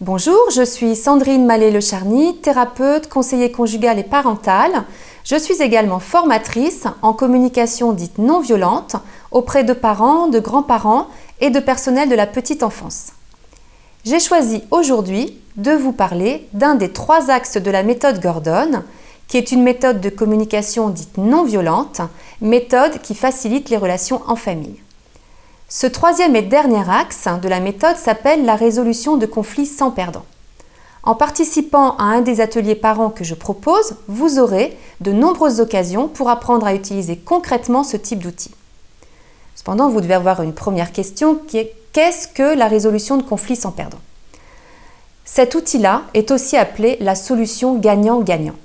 Bonjour, je suis Sandrine Mallet-Le-Charny, thérapeute, conseiller conjugal et parental. Je suis également formatrice en communication dite non violente auprès de parents, de grands-parents et de personnel de la petite enfance. J'ai choisi aujourd'hui de vous parler d'un des 3 axes de la méthode Gordon, qui est une méthode de communication dite non violente, méthode qui facilite les relations en famille. Ce 3e et dernier axe de la méthode s'appelle la résolution de conflits sans perdant. En participant à un des ateliers parents que je propose, vous aurez de nombreuses occasions pour apprendre à utiliser concrètement ce type d'outil. Cependant, vous devez avoir une première question qui est « Qu'est-ce que la résolution de conflits sans perdant ?» Cet outil-là est aussi appelé la solution gagnant-gagnant.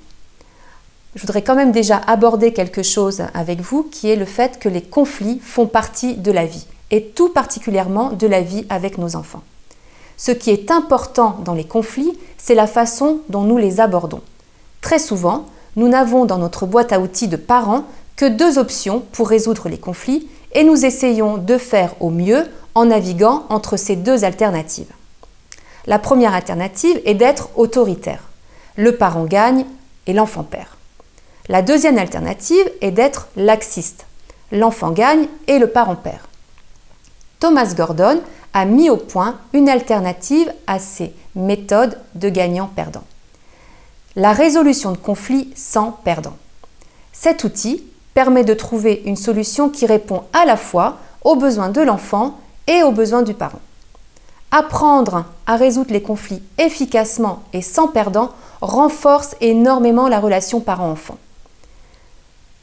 Je voudrais quand même déjà aborder quelque chose avec vous qui est le fait que les conflits font partie de la vie et tout particulièrement de la vie avec nos enfants. Ce qui est important dans les conflits, c'est la façon dont nous les abordons. Très souvent, nous n'avons dans notre boîte à outils de parents que 2 options pour résoudre les conflits et nous essayons de faire au mieux en naviguant entre ces 2 alternatives. La première alternative est d'être autoritaire. Le parent gagne et l'enfant perd. La deuxième alternative est d'être laxiste. L'enfant gagne et le parent perd. Thomas Gordon a mis au point une alternative à ces méthodes de gagnant-perdant. La résolution de conflits sans perdant. Cet outil permet de trouver une solution qui répond à la fois aux besoins de l'enfant et aux besoins du parent. Apprendre à résoudre les conflits efficacement et sans perdant renforce énormément la relation parent-enfant.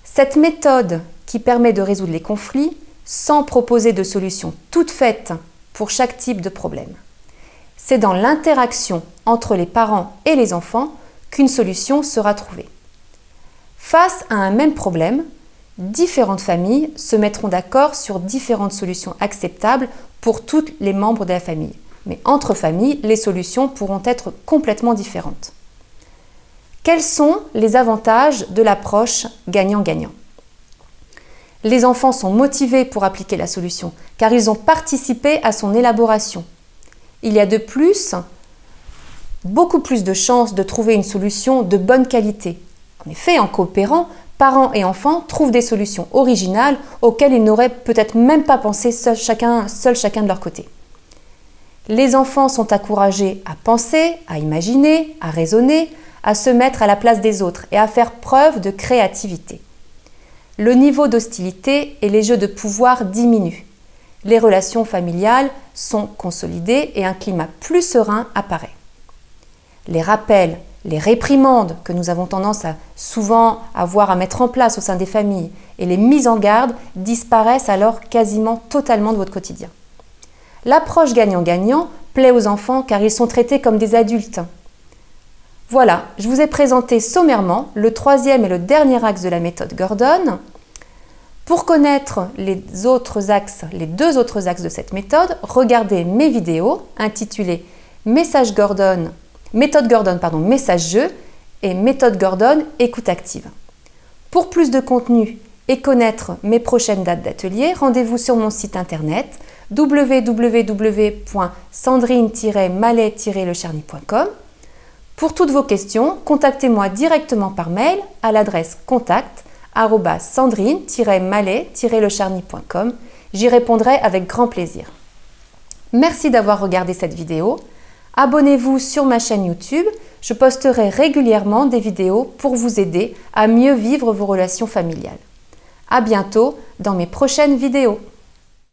Cette méthode qui permet de résoudre les conflits sans proposer de solution toute faite pour chaque type de problème. C'est dans l'interaction entre les parents et les enfants qu'une solution sera trouvée. Face à un même problème, différentes familles se mettront d'accord sur différentes solutions acceptables pour tous les membres de la famille. Mais entre familles, les solutions pourront être complètement différentes. Quels sont les avantages de l'approche gagnant-gagnant ? Les enfants sont motivés pour appliquer la solution car ils ont participé à son élaboration. Il y a de plus beaucoup plus de chances de trouver une solution de bonne qualité. En effet, en coopérant, parents et enfants trouvent des solutions originales auxquelles ils n'auraient peut-être même pas pensé seul chacun de leur côté. Les enfants sont encouragés à penser, à imaginer, à raisonner, à se mettre à la place des autres et à faire preuve de créativité. Le niveau d'hostilité et les jeux de pouvoir diminuent. Les relations familiales sont consolidées et un climat plus serein apparaît. Les rappels, les réprimandes que nous avons tendance à souvent avoir à mettre en place au sein des familles et les mises en garde disparaissent alors quasiment totalement de votre quotidien. L'approche gagnant-gagnant plaît aux enfants car ils sont traités comme des adultes. Voilà, je vous ai présenté sommairement le 3e et le dernier axe de la méthode Gordon. Pour connaître les 2 autres axes de cette méthode, regardez mes vidéos intitulées méthode Gordon, message-jeu et méthode Gordon, écoute active. Pour plus de contenu et connaître mes prochaines dates d'atelier, rendez-vous sur mon site internet www.sandrine-mallet-lecharny.com. Pour toutes vos questions, contactez-moi directement par mail à l'adresse contact@sandrine-mallet-lecharny.com. J'y répondrai avec grand plaisir. Merci d'avoir regardé cette vidéo. Abonnez-vous sur ma chaîne YouTube. Je posterai régulièrement des vidéos pour vous aider à mieux vivre vos relations familiales. À bientôt dans mes prochaines vidéos.